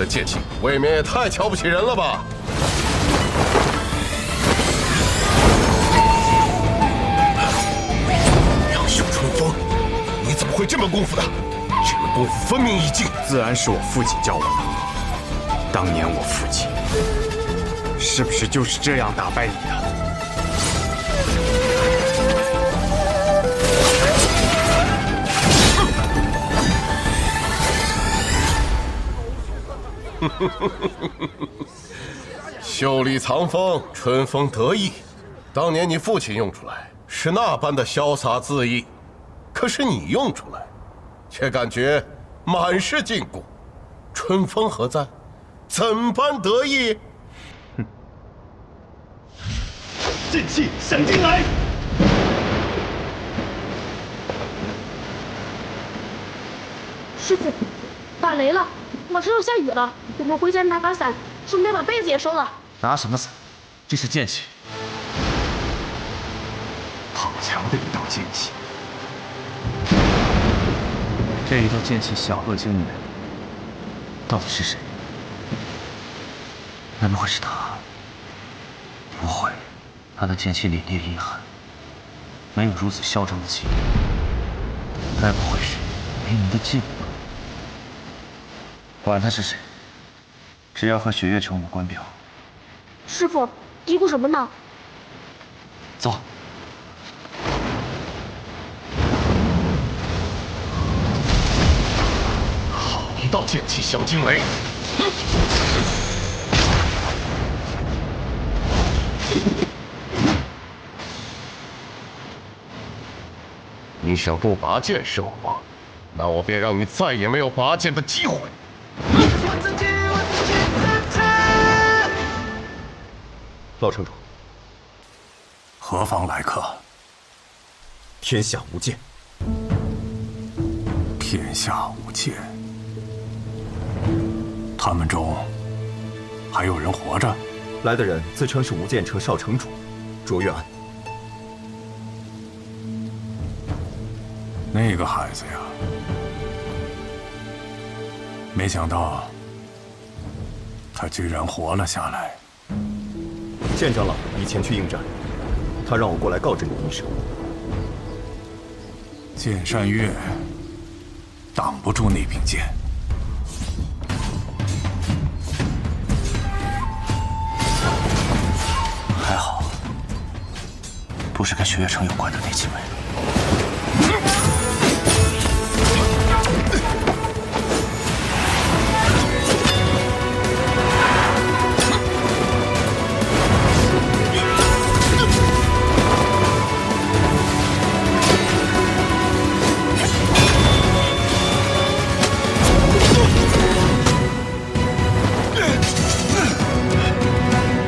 的剑气，未免也太瞧不起人了吧！杨秀春风，你怎么会这门功夫的？这门功夫分明已尽，自然是我父亲教我的。当年我父亲是不是就是这样打败你的？ 袖里藏锋，春风得意。当年你父亲用出来是那般的潇洒恣意，可是你用出来，却感觉满是禁锢。春风何在？怎般得意？哼！剑气响进来！师傅，打雷了，马上要下雨了，我们回家拿把伞，顺便把被子也收了。拿什么伞？这是剑气。 好强的一道剑气！这一道剑气小恶惊人，到底是谁？难不会是他？不会，他的剑气凛冽阴寒，没有如此嚣张的气焰。该不会是明明的剑吧？管他是谁，只要和雪月城无关便好。师傅，嘀咕什么呢？走。 一道剑气小惊雷，你想不拔剑是我，那我便让你再也没有拔剑的机会。老城主，何方来客？天下无剑。天下无剑。 他们中还有人活着？来的人自称是无剑城少城主卓越安。那个孩子呀，没想到他居然活了下来。剑长老已前去应战，他让我过来告知你一声。剑山月挡不住那柄剑。 还好，不是跟雪月城有关的那几位。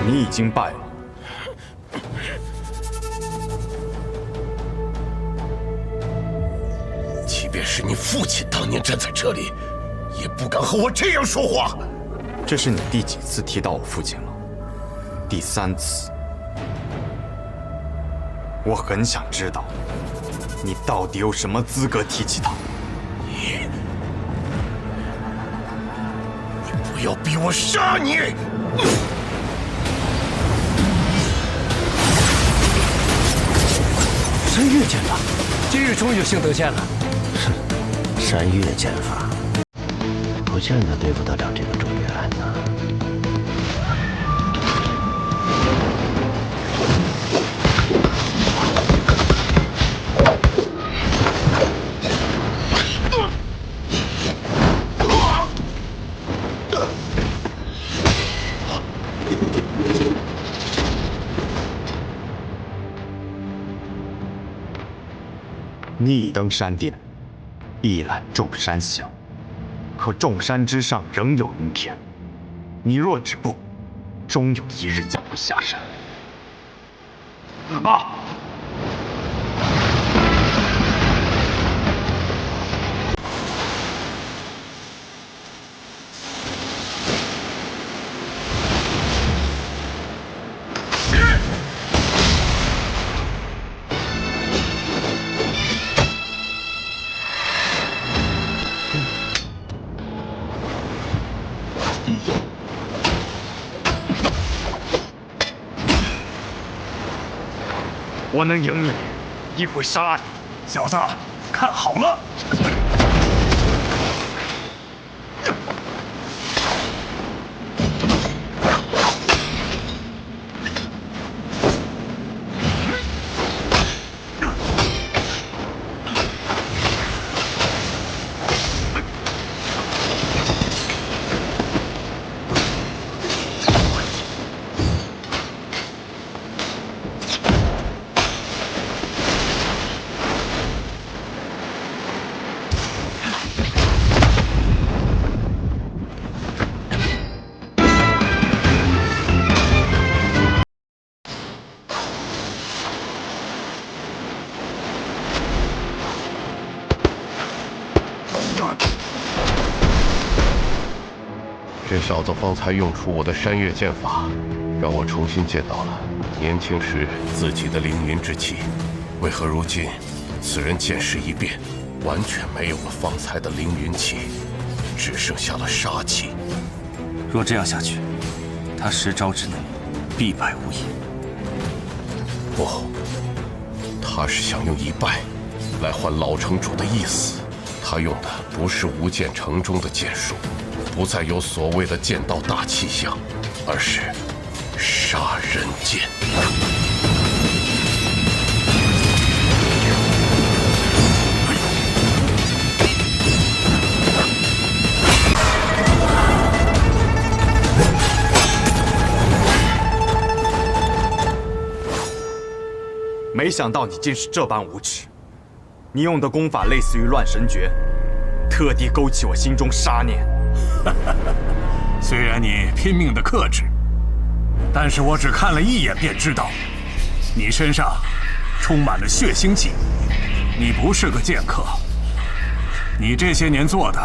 你已经败了。 是你父亲当年站在这里，也不敢和我这样说话。这是你第几次提到我父亲了？第3次。我很想知道，你到底有什么资格提起他？你不要逼我杀你！山岳剑法，今日终于幸得见了。 山岳剑法，不见得对付得了这个卓越安呐。逆登山巅。 一览众山小，可众山之上仍有云天。你若止步，终有一日将会下山。啊！我能赢你，亦会杀你。小子，看好了！这小子方才用出我的山岳剑法，让我重新见到了年轻时自己的凌云之气。为何如今此人剑势一变，完全没有了方才的凌云气，只剩下了杀气？若这样下去，他10招之内必败无疑。不，他是想用一败来换老城主的意思。他用的不是无剑城中的剑术，不再有所谓的剑道大气象，而是杀人剑。没想到你竟是这般无耻！你用的功法类似于乱神诀，特地勾起我心中杀念。虽然你拼命的克制，但是我只看了一眼便知道，你身上充满了血腥气。你不是个剑客，你这些年做的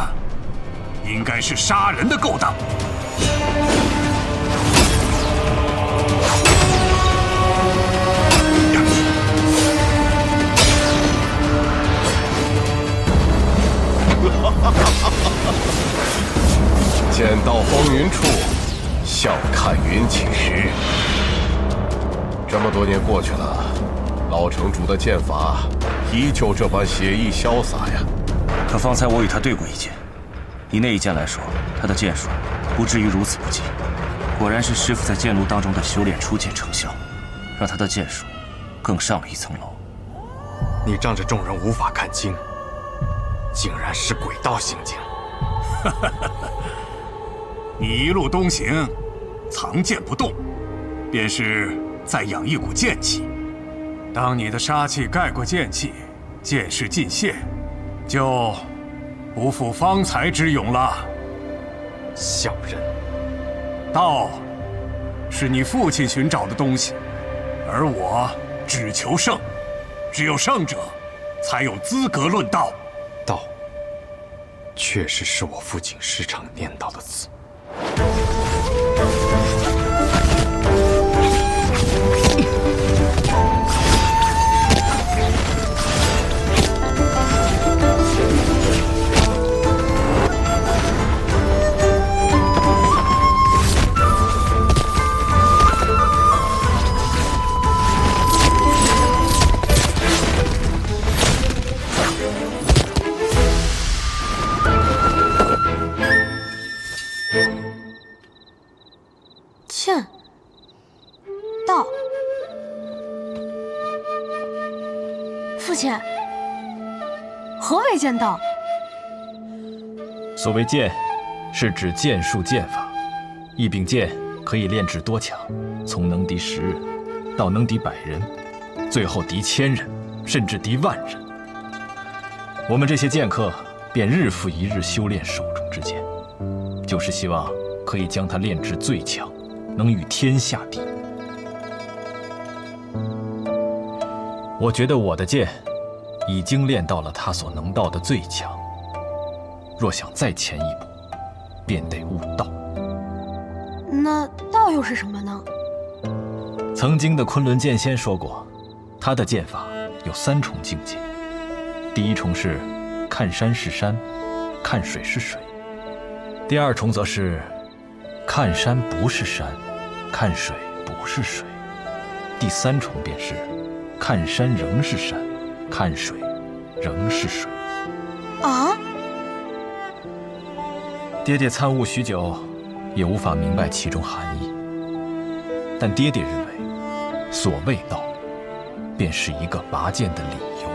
应该是杀人的勾当。剑到风云处，笑看云起时。这么多年过去了，老城主的剑法依旧这般写意潇洒呀。可方才我与他对过一剑，以那一剑来说，他的剑术不至于如此不济。果然是师傅在剑路当中的修炼初见成效，让他的剑术更上了一层楼。你仗着众人无法看清，竟然是鬼道行径。你一路东行，藏剑不动，便是在养一股剑气。当你的杀气盖过剑气，剑势尽泄，就不复方才之勇了。小人，道是你父亲寻找的东西，而我只求胜，只有胜者才有资格论道。道，确实是我父亲时常念叨的词。剑道，父亲，何为剑道？所谓剑，是指剑术剑法。一柄剑可以炼至多强，从能敌10人到能敌100人，最后敌1000人，甚至敌10000人。我们这些剑客便日复一日修炼手中之剑，就是希望可以将它炼至最强，能与天下敌。我觉得我的剑已经练到了他所能到的最强，若想再前一步，便得悟道。那道又是什么呢？曾经的昆仑剑仙说过，他的剑法有3重境界。第一重是看山是山，看水是水；第2重则是看山不是山，看水不是水；第3重便是看山仍是山，看水仍是水。啊！爹爹参悟许久，也无法明白其中含义。但爹爹认为，所谓道，便是一个拔剑的理由。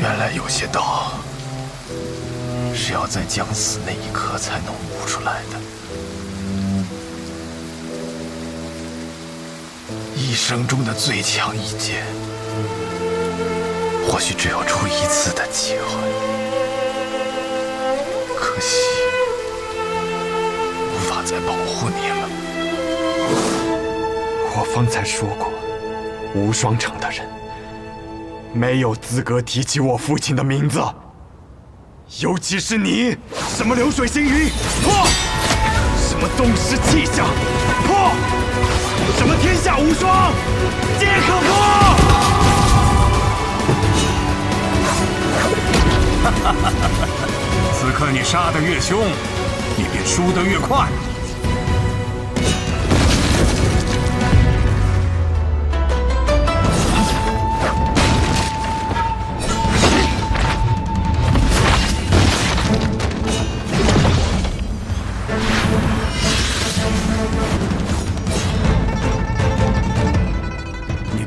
原来有些道是要在将死那一刻才能悟出来的。一生中的最强一剑，或许只有出一次的机会。可惜，无法再保护你了。我方才说过，无双城的人没有资格提起我父亲的名字，尤其是你，什么流水星云，破；什么宗师气象，破；什么天下无双，皆可破。此刻你杀得越凶，你便输得越快。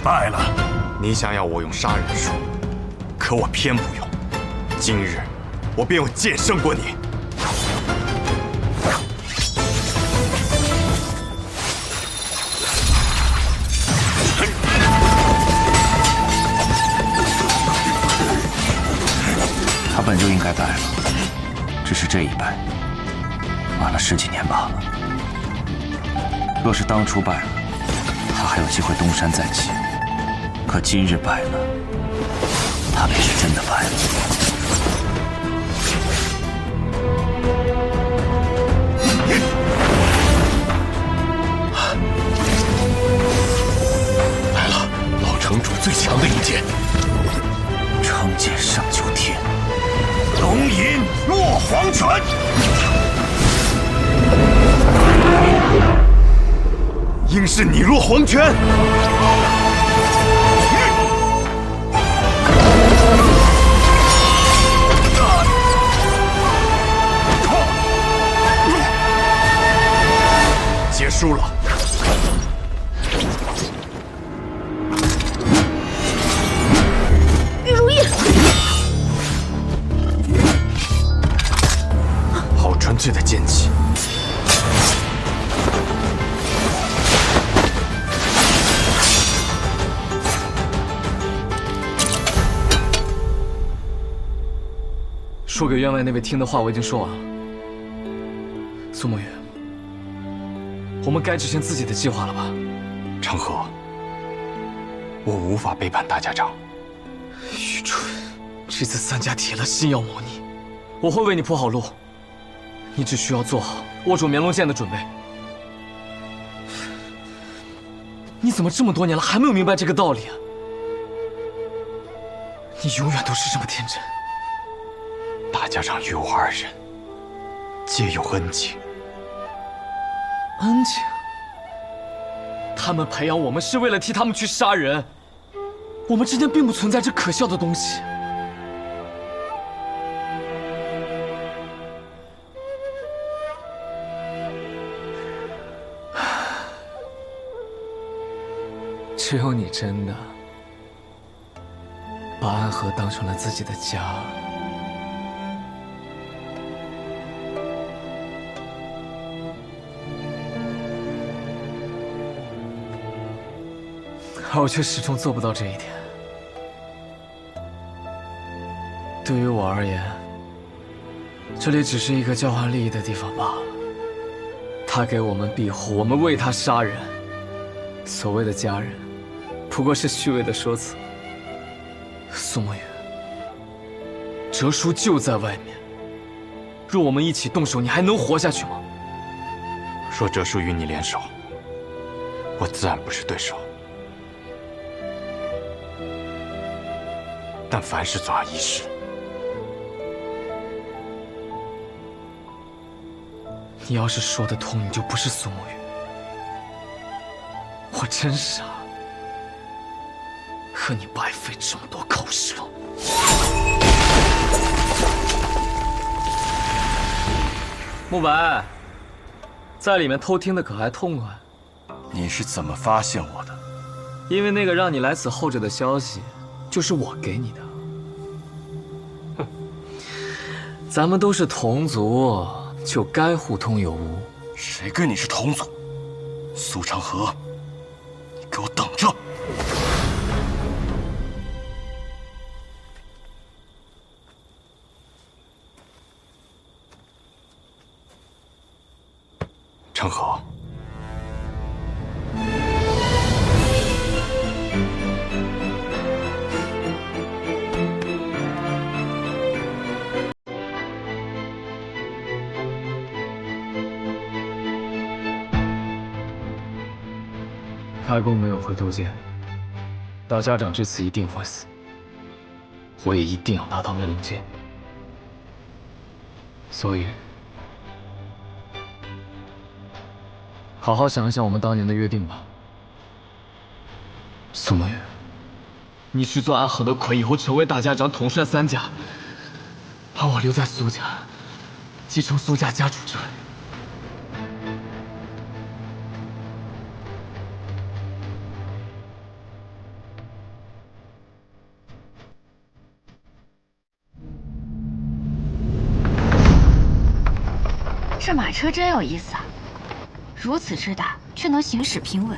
败了，你想要我用杀人术，可我偏不用。今日，我便用剑胜过你。他本就应该败了，只是这一败，晚了10几年罢了。若是当初败了，他还有机会东山再起。可今日败了，他便是真的败了。来了，老城主最强的一剑，成剑上九天，龙吟落黄泉。应是你落黄泉。结束了。玉如意，好纯粹的剑气。说给员外那位听的话我已经说完了。苏沐雨，我们该执行自己的计划了吧？长河，我无法背叛大家长。愚蠢！这次三家铁了心要谋你，我会为你铺好路，你只需要做好握住绵龙剑的准备。你怎么这么多年了还没有明白这个道理啊？你永远都是这么天真。大家长与我2人皆有恩情。恩情？他们培养我们是为了替他们去杀人，我们之间并不存在这可笑的东西。只有你真的把安河当成了自己的家。而我却始终做不到这一点。对于我而言，这里只是一个交换利益的地方罢了。他给我们庇护，我们为他杀人。所谓的家人，不过是虚伪的说辞。苏沐雨，折书就在外面，若我们一起动手，你还能活下去吗？若这属与你联手，我自然不是对手。但凡事总要一试。你要是说得通，你就不是苏沐雨。我真傻，和你白费这么多口舌。慕白，在里面偷听的可还痛快？你是怎么发现我的？因为那个让你来此候着的消息，就是我给你的。哼，咱们都是同族，就该互通有无。谁跟你是同族？苏长河，你给我等着！成河，开弓没有回头箭，大家长这次一定会死，我也一定要拿到那令箭。所以，好好想一想我们当年的约定吧。苏沐雨，你去做安和的魁，以后成为大家长，统帅三家，把我留在苏家，继承苏家家主之位。这马车真有意思啊！如此之大，却能行驶平稳；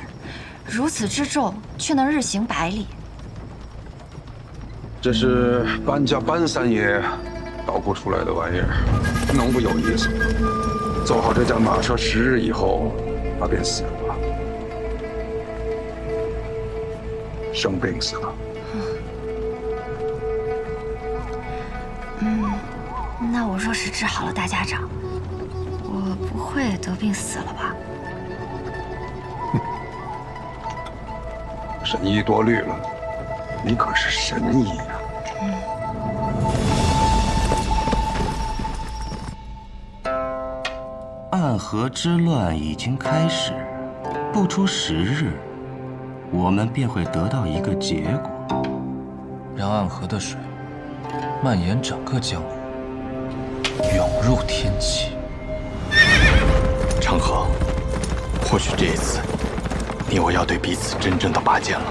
如此之重，却能日行百里。这是搬家搬三爷捣鼓出来的玩意儿，能不有意思吗？走好这架马车10日以后，他便死了，生病死了。那我若是治好了大家长，我不会得病死了吧？神医多虑了，你可是神医呀！暗河之乱已经开始，不出10日，我们便会得到一个结果，让暗河的水蔓延整个江湖，涌入天启。成河，或许这一次，你我要对彼此真正的拔剑了。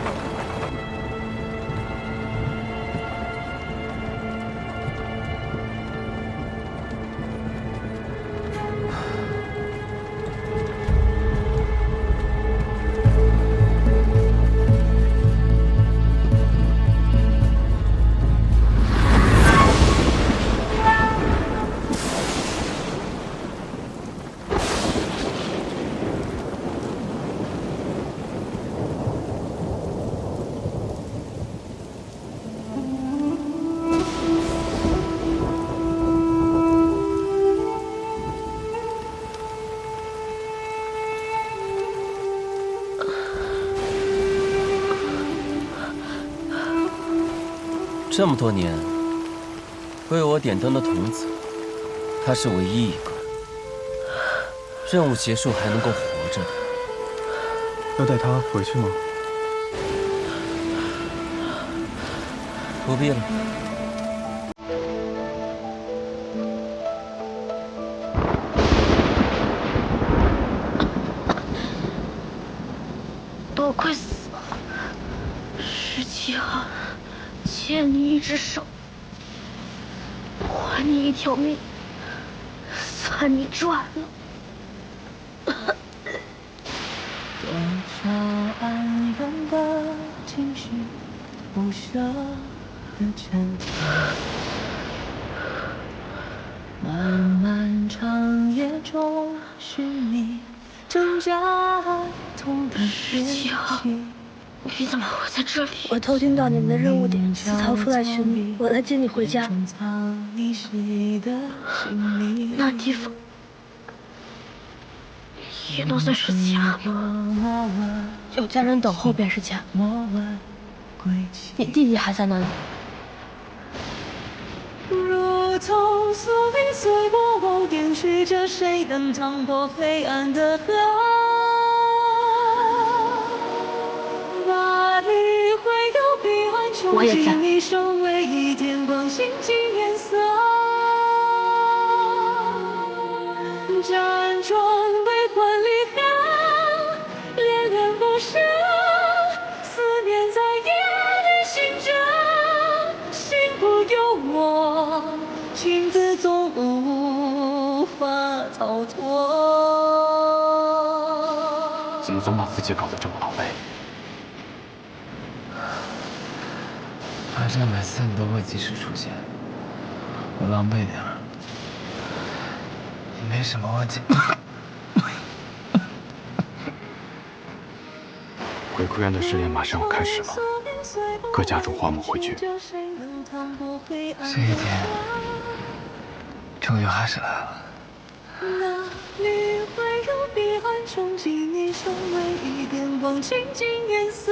这么多年为我点灯的童子，他是唯一一个任务结束还能够活着的。要带他回去吗？不必了。都快死了，17号。欠你一只手，还你一条命，算你赚了。多少安然的情绪，不舍的挣扎，漫漫长夜中寻觅挣扎痛的憋气。你怎么会在这里？我偷听到你们的任务点，逃出来寻你，我来接你回家。那地方也都算是家吗？有家人等候便是家。你弟弟还在那里？如同宿命随波点缀着谁能趟破黑暗的河？哪里会有彼岸冲击你手唯一点光心境颜色？辗转悲欢离合，恋恋不舍，思念在夜里醒着，心不由我，情字总无法逃脱。怎么总把自己搞得这么狼狈？反正每次你都会及时出现，我狼狈点儿也没什么问题。鬼哭院的试验马上要开始了，各家主花木汇聚。这一天终于还是来了。哪里会有彼岸冲击你手唯一点光情景颜色？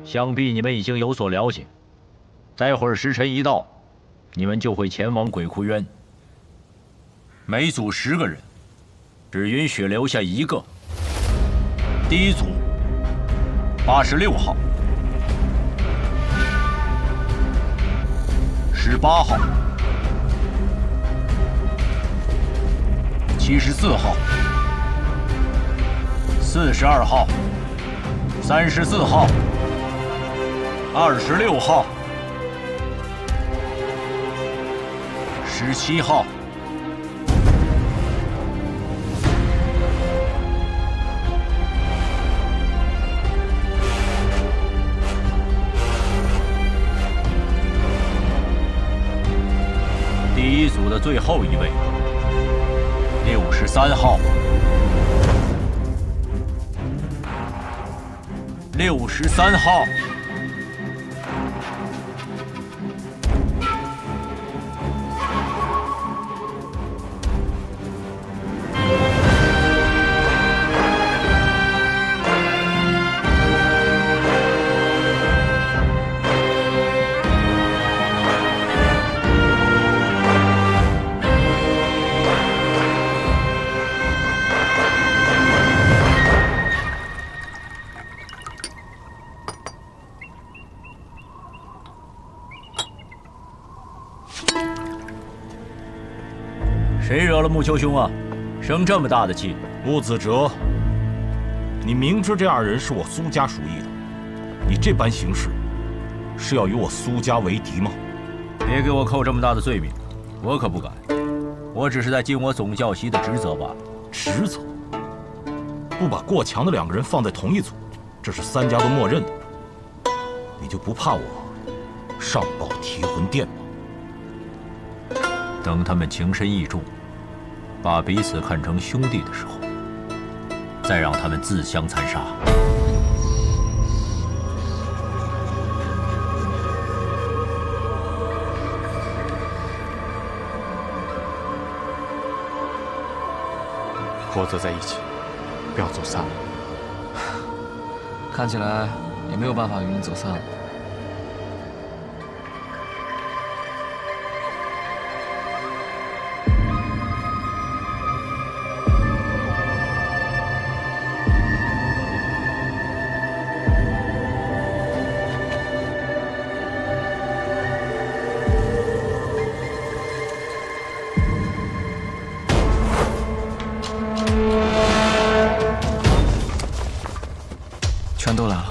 想必你们已经有所了解，待会儿时辰一到，你们就会前往鬼窟渊。每组10个人，只允许留下1个。第一组86号、18号、74号、42号、34号、26号、17号、第一组的最后一位，63号、63号。谁惹了木丘兄啊？生这么大的气！木子哲，你明知这2人是我苏家属意的，你这般行事，是要与我苏家为敌吗？别给我扣这么大的罪名，我可不敢。我只是在尽我总教习的职责罢了。职责？不把过强的2个人放在同一组，这是3家都默认的。你就不怕我上报提魂殿吗？等他们情深意重，把彼此看成兄弟的时候，再让他们自相残杀。活则在一起，不要走散了。看起来也没有办法与你走散了。全都来了。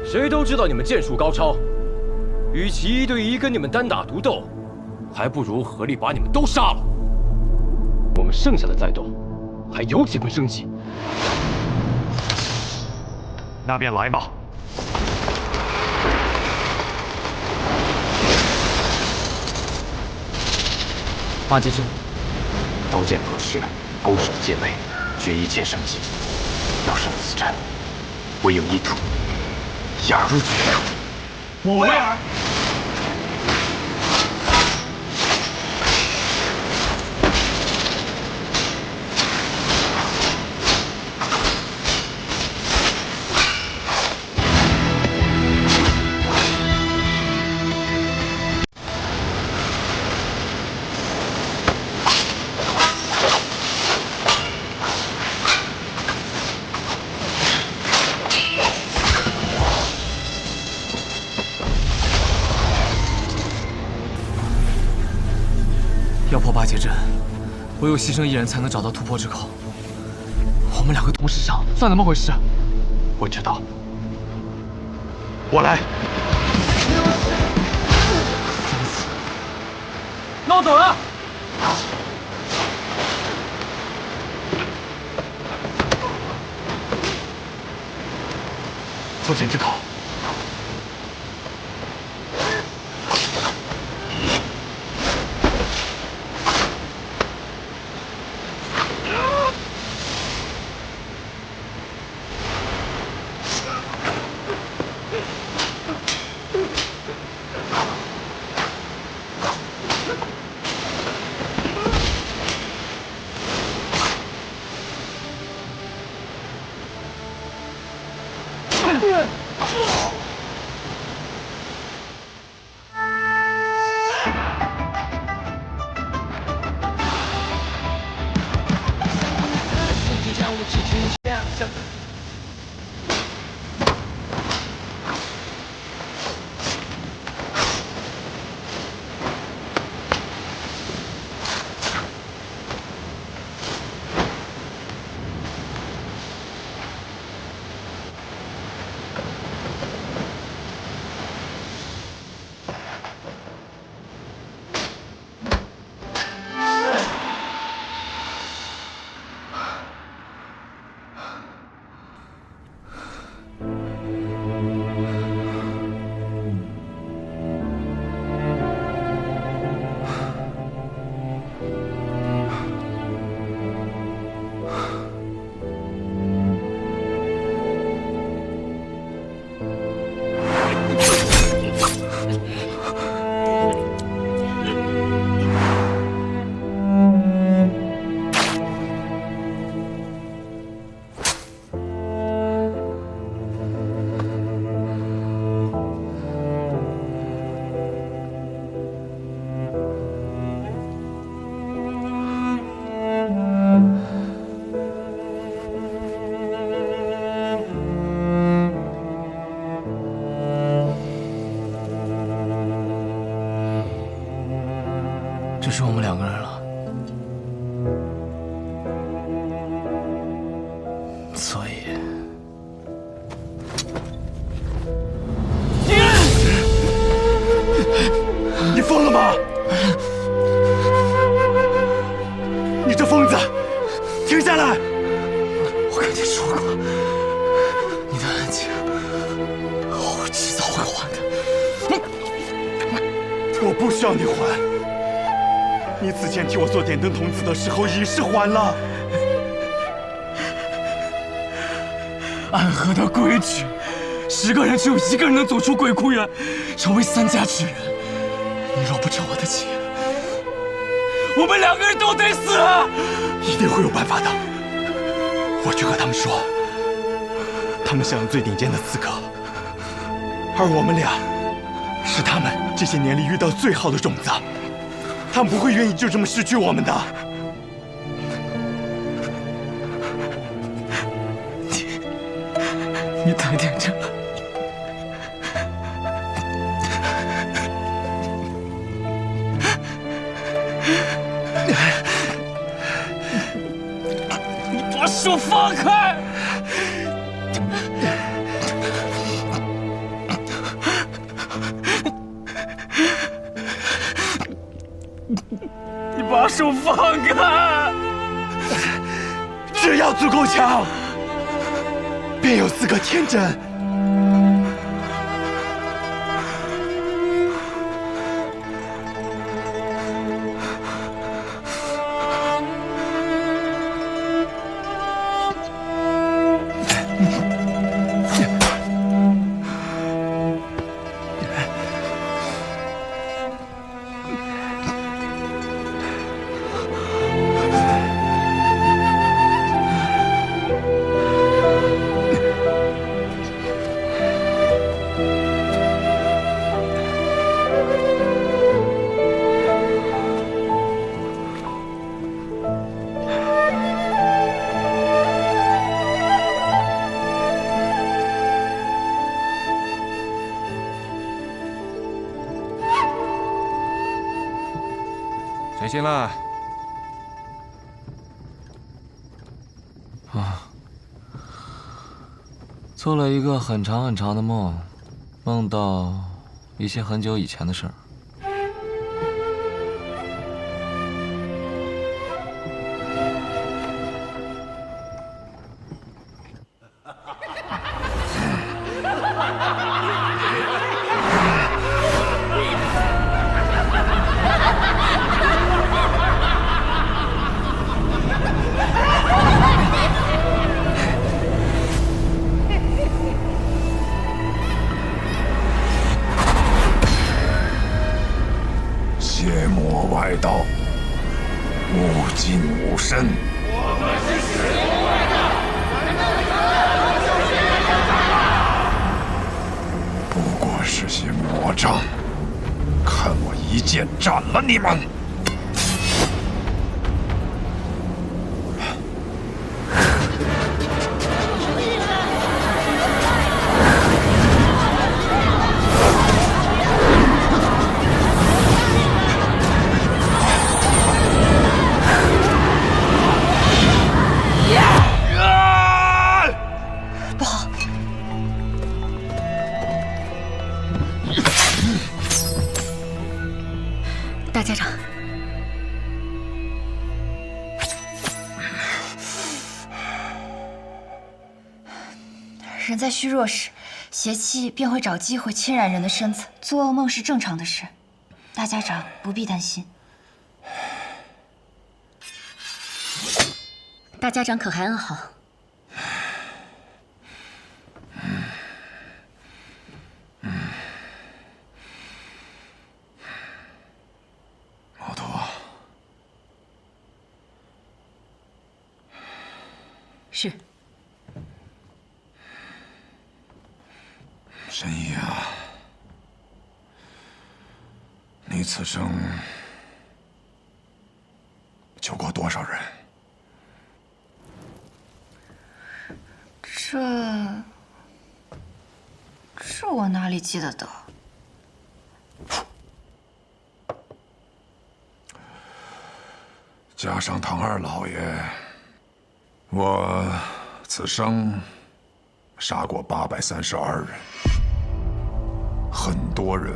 谁都知道你们剑术高超，与其1对1跟你们单打独斗，还不如合力把你们都杀了。我们剩下的再斗，还有几分生机。那便来吧。八戒阵，刀剑合十，勾手戒备，决一切生机。要胜此战，唯有一途，一而入决。我为尔。要破八戒阵，唯有牺牲一人才能找到突破之口。我们2个同时上，算怎么回事？我知道，我来。那我走了。作茧之口。只剩我们2个人了，所以，你疯了吗？你这疯子，停下来！我跟你说过，你的恩情，我迟早会还的。我不需要你还。你此前替我做点灯童子的时候已是还了。暗河的规矩，10个人只有1个人能走出鬼窟园，成为3家之人。你若不成我的情，我们2个人都得死。一定会有办法的。我去和他们说，他们享有最顶尖的刺客，而我们俩是他们这些年里遇到最好的种子。他们不会愿意就这么失去我们的。你太天真了。你把手放开！把手放开！只要足够强，便有资格天真。谁先了？做了一个很长很长的梦，梦到一些很久以前的事儿。邪魔外道，无尽无身。我们是邪魔外道，不过是些魔障，看我一剑斩了你们！大家长，人在虚弱时，邪气便会找机会侵染人的身子。做噩梦是正常的事，大家长不必担心。大家长可还安好？毛头，是。神医啊，你此生救过多少人？这我哪里记得得？加上唐二老爷，我此生杀过832人，很多人，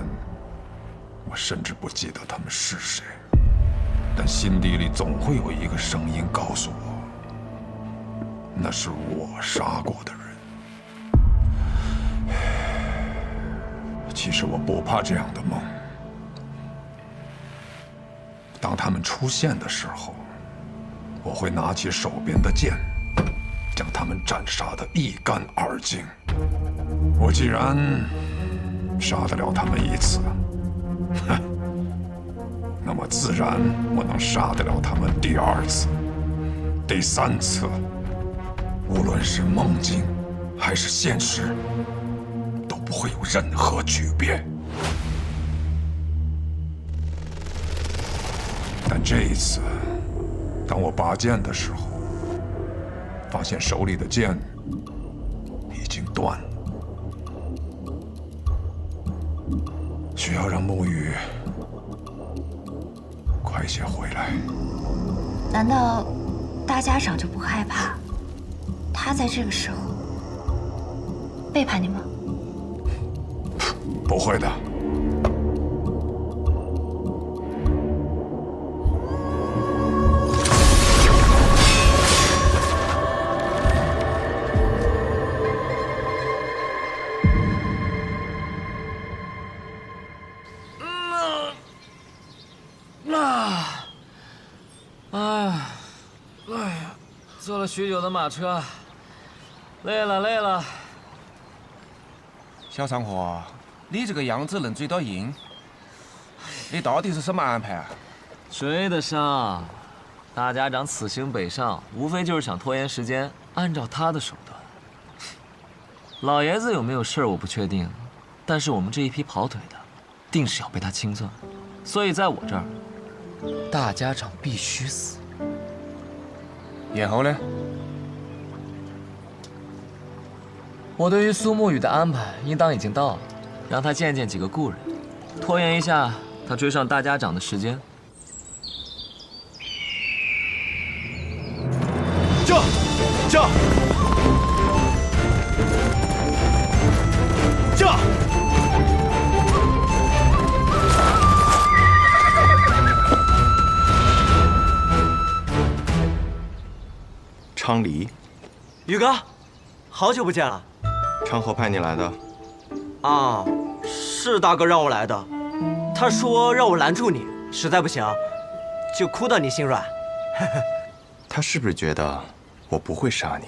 我甚至不记得他们是谁，但心底里总会有一个声音告诉我，那是我杀过的人。其实我不怕这样的梦，当他们出现的时候，我会拿起手边的剑，将他们斩杀得一干二净。我既然杀得了他们一次，那么自然我能杀得了他们第二次、第三次。无论是梦境还是现实，都不会有任何区别。但这一次，当我拔剑的时候，发现手里的剑已经断了，需要让沐雨快些回来。难道大家长就不害怕他在这个时候背叛你吗？不会的。哎呀，坐了许久的马车，累了。小长河，你这个样子能追到鹰，你到底是什么安排啊？追得上。大家长此行北上，无非就是想拖延时间，按照他的手段。老爷子有没有事儿我不确定，但是我们这一批跑腿的，定是要被他清算。所以在我这儿，大家长必须死。然后呢？我对于苏沐雨的安排，应当已经到了，让他见见几个故人，拖延一下他追上大家长的时间。驾！昌黎，宇哥，好久不见了。昌河派你来的。啊，是大哥让我来的。他说让我拦住你，实在不行，就哭到你心软。他是不是觉得我不会杀你？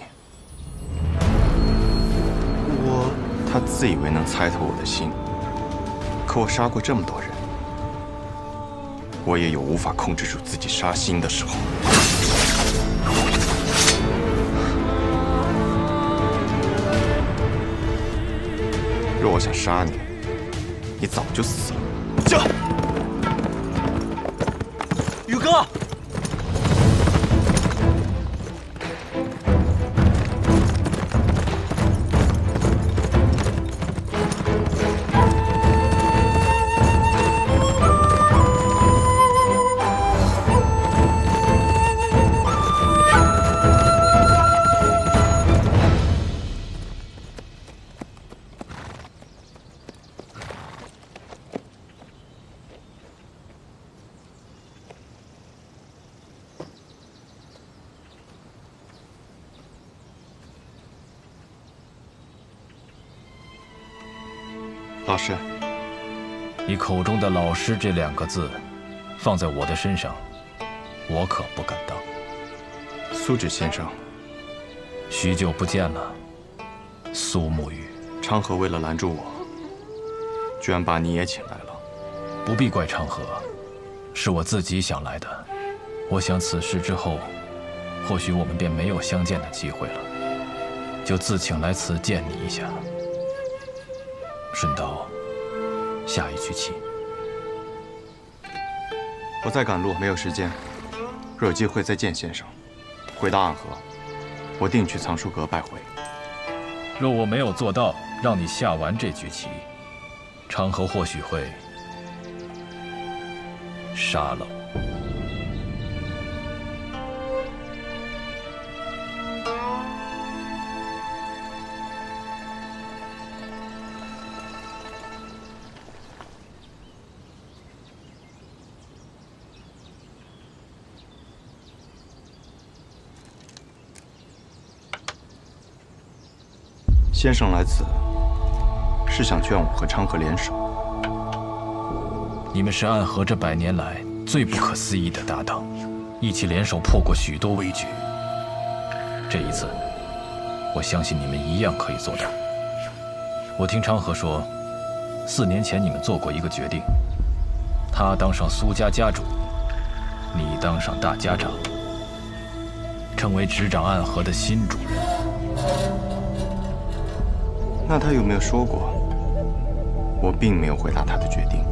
他自以为能猜透我的心，可我杀过这么多人，我也有无法控制住自己杀心的时候。若我想杀你，你早就死了。驾！宇哥。老师，你口中的“老师”这2个字，放在我的身上，我可不敢当。苏芷先生，许久不见了，苏沐雨。昌河为了拦住我，居然把你也请来了。不必怪昌河，是我自己想来的。我想此事之后，或许我们便没有相见的机会了，就自请来此见你一下。顺道下一局棋。我在赶路，没有时间。若有机会再见先生，回到暗河，我定去藏书阁拜会。若我没有做到让你下完这局棋，昌河或许会杀了我。先生来此，是想劝我和昌河联手。你们是暗河这100年来最不可思议的搭档，一起联手破过许多危局。这一次，我相信你们一样可以做到。我听昌河说，4年前你们做过一个决定，他当上苏家家主，你当上大家长，成为执掌暗河的新主人。那他有没有说过，我并没有回答他的决定？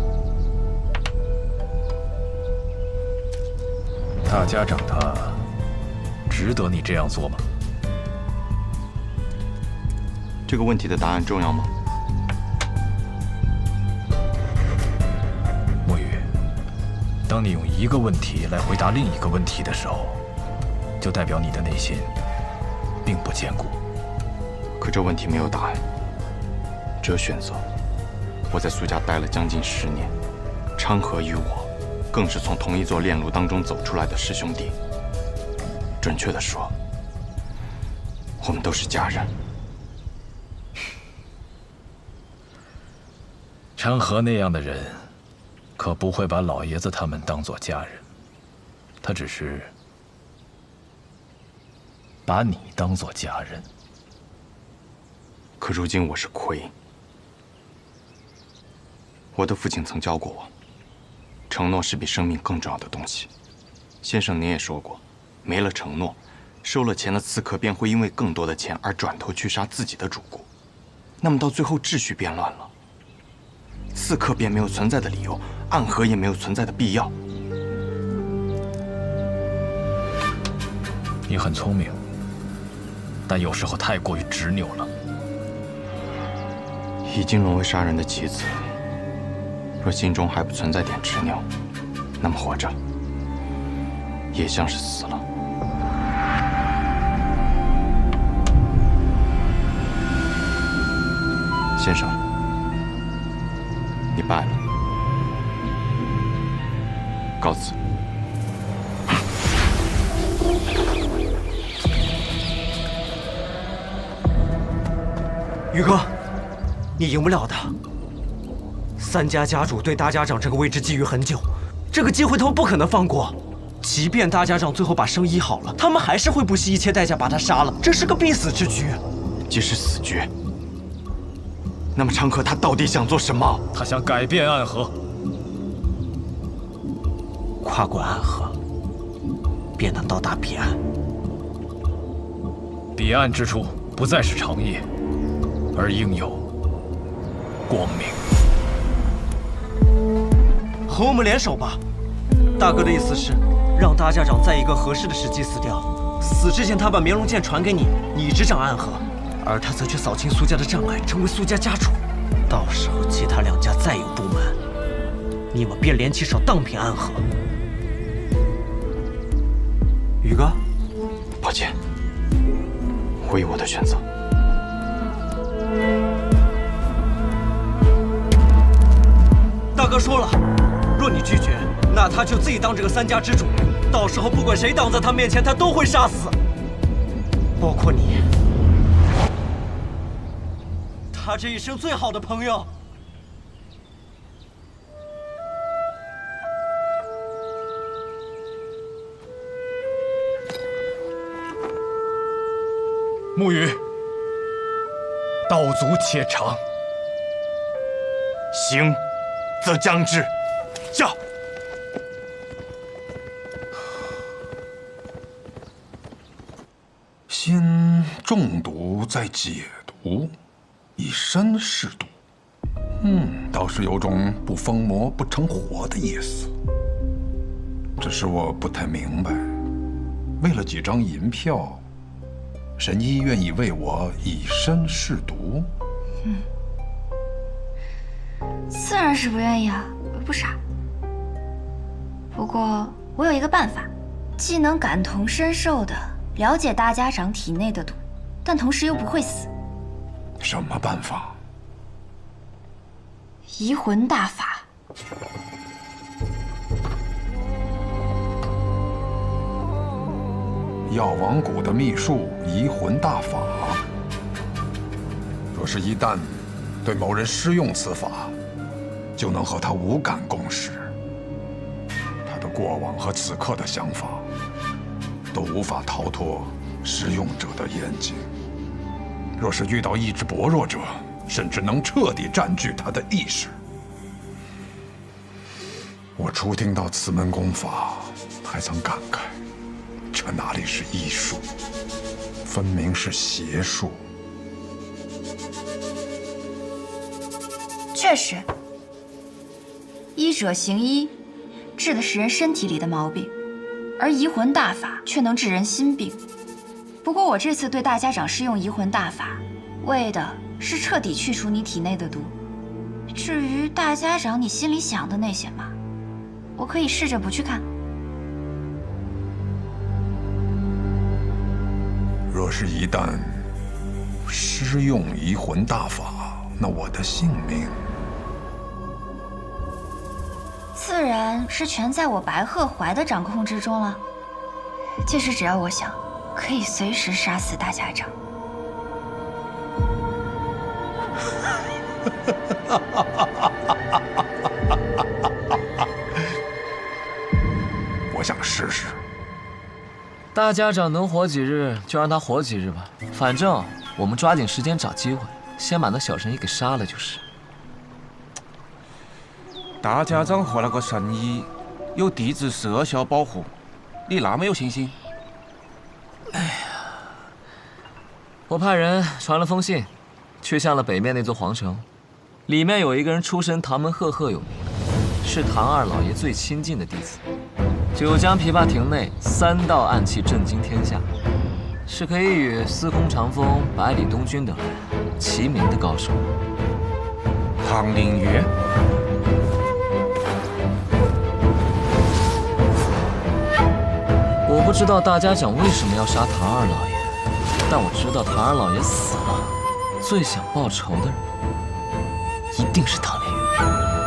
大家长他值得你这样做吗？这个问题的答案重要吗？沐雨，当你用一个问题来回答另一个问题的时候，就代表你的内心并不坚固。可这问题没有答案，只有选择。我在苏家待了将近10年，昌河与我更是从同一座炼炉当中走出来的师兄弟。准确地说，我们都是家人。昌河那样的人，可不会把老爷子他们当作家人，他只是把你当做家人。可如今我是魁。我的父亲曾教过我，承诺是比生命更重要的东西。先生您也说过，没了承诺，收了钱的刺客便会因为更多的钱而转头去杀自己的主顾。那么到最后秩序变乱了，刺客便没有存在的理由，暗河也没有存在的必要。你很聪明，但有时候太过于执拗了。已经沦为杀人的棋子，若心中还不存在点执拗，那么活着也像是死了。先生，你败了，告辞。宇哥，你赢不了的。三家家主对大家长这个位置觊觎很久，这个机会他们不可能放过。即便大家长最后把生医好了，他们还是会不惜一切代价把他杀了，这是个必死之局。既是死局，那么长河他到底想做什么？他想改变暗河，跨过暗河，便能到达彼岸。彼岸之处不再是长夜，而应有光明。和我们联手吧。大哥的意思是，让大家长在一个合适的时机死掉，死之前他把绵龙剑传给你，你执掌暗河，而他则去扫清苏家的障碍，成为苏家家主。到时候其他两家再有不满，你们便联起手荡平暗河。宇哥，抱歉，我有我的选择。大哥说了，若你拒绝，那他就自己当这个三家之主，到时候不管谁挡在他面前，他都会杀死，包括你，他这一生最好的朋友。沐雨，道阻且长。行，则将之。驾！先中毒，再解毒，以身试毒。倒是有种不疯魔不成活的意思。只是我不太明白，为了几张银票，神医愿意为我以身试毒？自然是不愿意啊，我不傻。不过我有一个办法，既能感同身受的了解大家长体内的毒，但同时又不会死。什么办法？移魂大法。药王谷的秘术移魂大法，若是一旦对某人施用此法，就能和他无感共识。他的过往和此刻的想法，都无法逃脱施用者的眼睛。若是遇到意志薄弱者，甚至能彻底占据他的意识。我初听到此门功法，还曾感慨，这哪里是医术，分明是邪术。确实，医者行医，治的是人身体里的毛病，而移魂大法却能治人心病。不过我这次对大家长施用移魂大法，为的是彻底去除你体内的毒。至于大家长你心里想的那些嘛，我可以试着不去看。若是一旦施用移魂大法，那我的性命自然是全在我白鹤怀的掌控之中了。届时只要我想，可以随时杀死大家长。我想试试。大家长能活几日就让他活几日吧，反正我们抓紧时间找机会，先把那小神医给杀了就是。大家长和那个神医有地质社校保护，你那么有信心？哎呀，我派人传了封信，去向了北面那座皇城，里面有一个人出身唐门赫赫有名，是唐二老爷最亲近的弟子。九江琵琶亭内3道暗器震惊天下，是可以与司空长风、百里东君等人齐名的高手。唐灵月。我不知道大家长为什么要杀唐二老爷，但我知道唐二老爷死了，最想报仇的人一定是唐灵月。